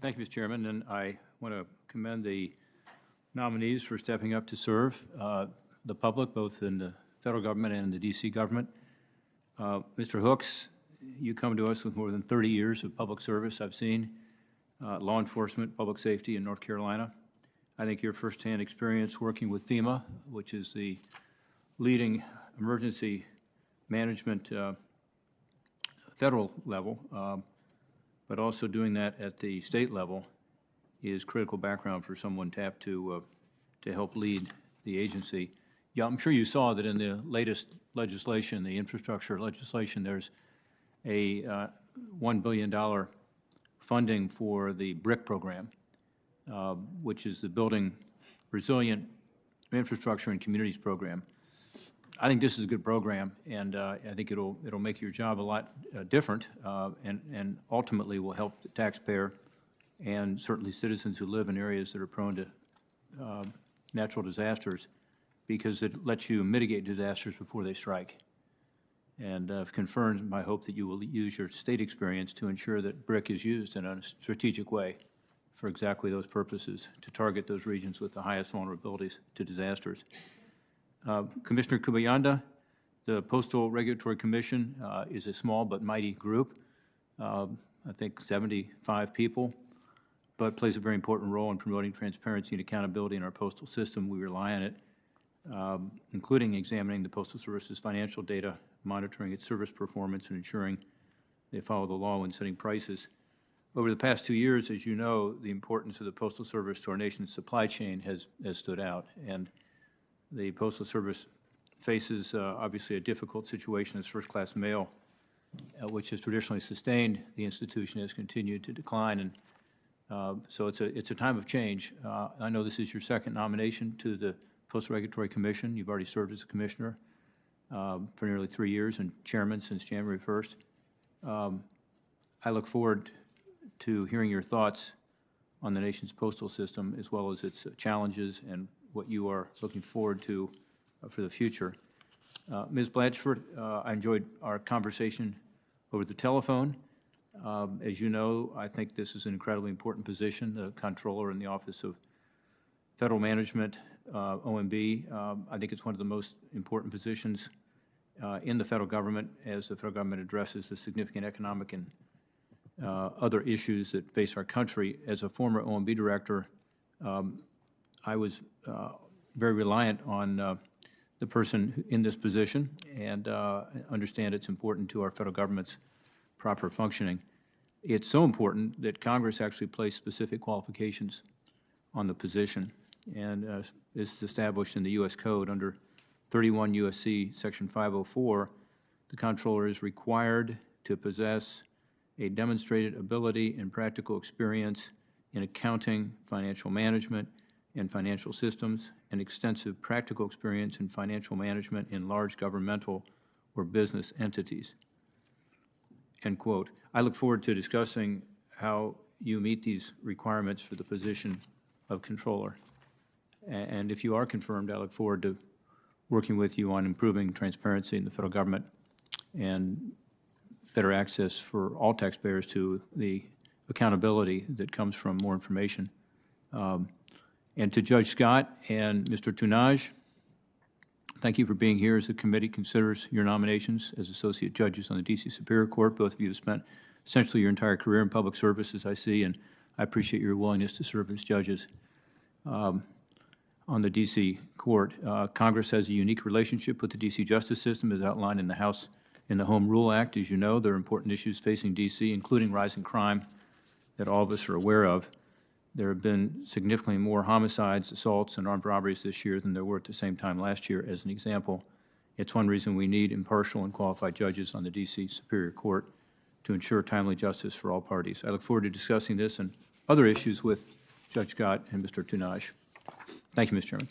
Thank you, Mr. Chairman, and I want to commend the nominees for stepping up to serve the public, both in the federal government and the D.C. government. Mr. Hooks, you come to us with more than 30 years of public service. I've seen law enforcement, public safety in North Carolina. I think your firsthand experience working with FEMA, which is the leading emergency management federal level, but also doing that at the state level is critical background for someone tapped to help lead the agency. Yeah, I'm sure you saw that in the latest legislation, the infrastructure legislation, there's a $1 billion funding for the BRIC program, which is the Building Resilient Infrastructure and Communities program. I think this is a good program, and I think it'll make your job a lot different, and ultimately will help the taxpayer and certainly citizens who live in areas that are prone to natural disasters, because it lets you mitigate disasters before they strike. And confirms my hope that you will use your state experience to ensure that BRIC is used in a strategic way for exactly those purposes, to target those regions with the highest vulnerabilities to disasters. Commissioner Kubayanda, the Postal Regulatory Commission is a small but mighty group, I think 75 people, but plays a very important role in promoting transparency and accountability in our postal system. We rely on it, including examining the Postal Service's financial data, monitoring its service performance, and ensuring they follow the law when setting prices. Over the past 2 years, as you know, the importance of the Postal Service to our nation's supply chain has stood out, and the Postal Service faces obviously a difficult situation as first-class mail, which has traditionally sustained the institution, has continued to decline, and so it's a time of change. I know this is your second nomination to the Postal Regulatory Commission. You've already served as a commissioner for nearly 3 years and chairman since January 1st. I look forward to hearing your thoughts on the nation's postal system, as well as its challenges and what you are looking forward to for the future. Ms. Blatchford, I enjoyed our conversation over the telephone. As you know, I think this is an incredibly important position, the Comptroller in the Office of Federal Management, OMB. I think it's one of the most important positions in the federal government as the federal government addresses the significant economic and other issues that face our country. As a former OMB director, I was very reliant on the person in this position, and understand it's important to our federal government's proper functioning. It's so important that Congress actually placed specific qualifications on the position, and this is established in the U.S. Code under 31 U.S.C. Section 504. The Comptroller is required to possess a demonstrated ability and practical experience in accounting, financial management, and financial systems, and extensive practical experience in financial management in large governmental or business entities. End quote. I look forward to discussing how you meet these requirements for the position of Comptroller. And if you are confirmed, I look forward to working with you on improving transparency in the federal government and better access for all taxpayers to the accountability that comes from more information. And to Judge Scott and Mr. Tunaj, thank you for being here as the committee considers your nominations as associate judges on the D.C. Superior Court. Both of you have spent essentially your entire career in public service, as I see, and I appreciate your willingness to serve as judges on the D.C. Court. Congress has a unique relationship with the D.C. justice system, as outlined in the House in the Home Rule Act. As you know, there are important issues facing D.C., including rising crime that all of us are aware of. There have been significantly more homicides, assaults, and armed robberies this year than there were at the same time last year, as an example. It's one reason we need impartial and qualified judges on the D.C. Superior Court to ensure timely justice for all parties. I look forward to discussing this and other issues with Judge Scott and Mr. Tunaj. Thank you, Mr. Chairman.